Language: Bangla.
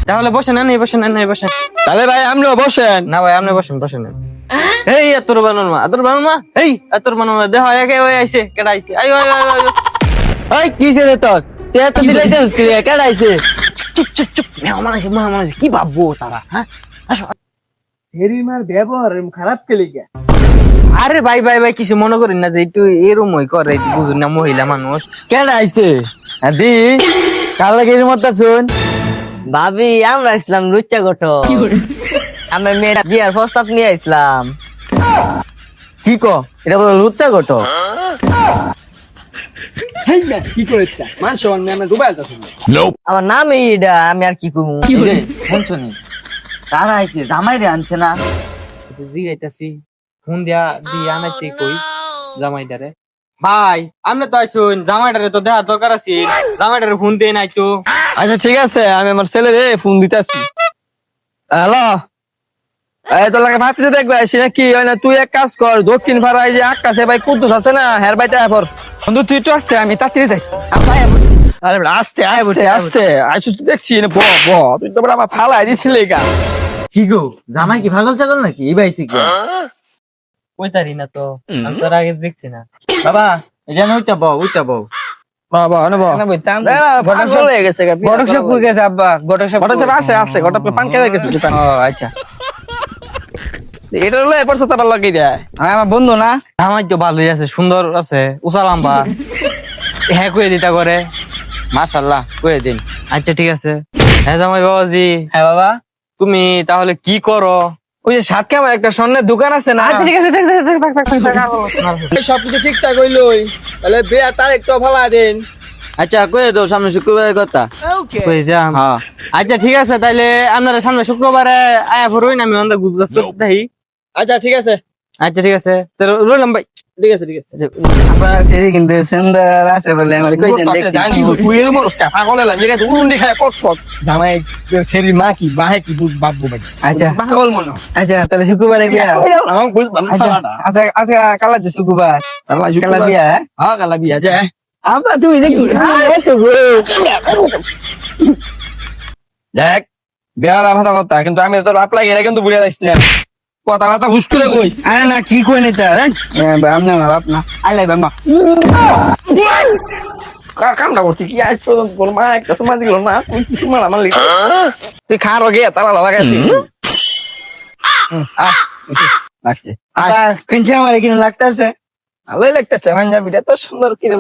তাহলে বসেন না, বসেন না, বসেন। তাহলে ভাই আপনিও বসেন। না ভাই, আপনি বসেন, বসেন। এই এতর বানানো এই এতর বানানো দেহ একে ওই আইছে, কেডা আইছে? আইও আইও আইও আইও। ওই কিসে রে তোর? তুই এত দিলাইছিস কি রে? কেডা আইছে? চুপ চুপ চুপ, মেহমান আইছে, কি ভাববো তারা? হ্যাঁ, আসো। হেরিমার ব্যবহার খারাপ কে লিগা? আরে ভাই ভাই ভাই, কিছু মনে করেন না যে একটু এরমই করে, একটু বুঝুন না, মহিলা মানুষ। কেডা আইছে? হ্যাঁ দি কাল লাগে এর মত শুন। ভাবি আমরা ইসলাম লুচ্চা গঠন আমরা মেয়েরা বিয়ার প্রস্তাব নিয়ে আসলাম। কি ক? এটা বলে লুচ্চা গটো। হেই না কি করেছে? মান সম্মান নিয়ে আমরা ডুবাই যাচ্ছি। আমার নাম এইটা, আমি আর কি কমু? শুনছনি তারা আইছে, জামাই রে আনছে না, জিগাইতাছি ফোন দিয়া আনাইতে কই জামাইটারে। ভাই আপনি তো আইছুন, জামাইটারে তো দেওয়ার দরকার আছে, জামাইটারে ফোন দিয়ে নাই তো। আচ্ছা ঠিক আছে, আমি আমার ছেলে রে ফোন দিতেছি। হ্যালো, এই তোর লাগে ভাবতে দেখবে আসি নাকি? তুই এক কাজ কর, দক্ষিণ পাড়ায় যে আকাশে ভাই কুদ্দুস আছে না, হের বাইতে আয় বন্ধু। তুই একটু আসতে, আমি তাড়াতাড়ি যাই। আরে বেটা, আস্তে আস্তে আস্তে আইসুস তো দেখছি না। তুই তো আমার ফালাই দিছিলি গা। কি গো, জামাই কি পাগল ছাগল নাকি? এই বাইছে কি কইতারি না তো, আমি তোর আগে দেখছি না। বাবা এই যেন ওইটা বউ বাবা অনেক গটক সব কই গেছে আব্বা? গটক সব আছে আছে গটক পান খেয়ে গেছে। ও আচ্ছা, এটা হলো এরপর তারা লাগিয়ে দেয়। আমার বন্ধু না, জামাই তো ভালোই আছে, সুন্দর আছে, উঁচা লম্বা। হ্যাঁ কয়ে দিতা করে, মাশাআল্লাহ কয়ে দিন। আচ্ছা ঠিক আছে। হ্যাঁ জামাই বাবাজি। হ্যাঁ বাবা, তুমি তাহলে কি করো? ওই যে সাতকে আমার একটা স্বর্ণের দোকান আছে না? ঠিক আছে, সবকিছু ঠিকঠাক হইলই, তাহলে বিয়া তার একটু ফালা দেন। আচ্ছা কয়ে দাও, সামনে শুক্রবারের কথা কয়ে দিলাম। হ্যাঁ আচ্ছা ঠিক আছে, তাইলে আপনারা সামনে শুক্রবারে আয়া পড়ুন, আমি অন্ধ গুজগাছ করতে থাকি। আচ্ছা ঠিক আছে। আচ্ছা ঠিক আছে, তো রইলাম ভাই। ঠিক আছে ঠিক আছে। আপনার সেরি কিন্তু সুন্দর আছে বলে আমার কইছেন দেখছি। তুই এর মতো পাগল হলাম, যেটা উড়ুন্ডি খায় কট কট জামাই সেরি মা কি বাহে কি বাবু ভাই। আচ্ছা পাগল মনে আচ্ছা, তাহলে শুক্রবারে বিয়া। আমার বুঝলাম আচ্ছা আচ্ছা আচ্ছা, কালা যে শুক্রবার কালা বিয়া। হ্যাঁ কালা বিয়া যায়। আব্বা তুমি যে এসো গো। দেখ বিয়ার কথা কথা, কিন্তু আমি তোর বাপ লাগে কিন্তু বুঝে যাচ্ছি না, কথা কথা হুস করে কইস। আরে না কি কই নিতা আপনি আমার বাপ না আইলাই বাবা। কামটা করছি কি আজ পর্যন্ত তোর মা একটা সময় দিল না, তুই কিছু মার আমার লিখে তুই খার গে তারা লাগাইছি। লাগছে আচ্ছা কিনছে আমার এখানে লাগতেছে ভালোই লাগতেছে, পাঞ্জাবিটা তো সুন্দর কিনে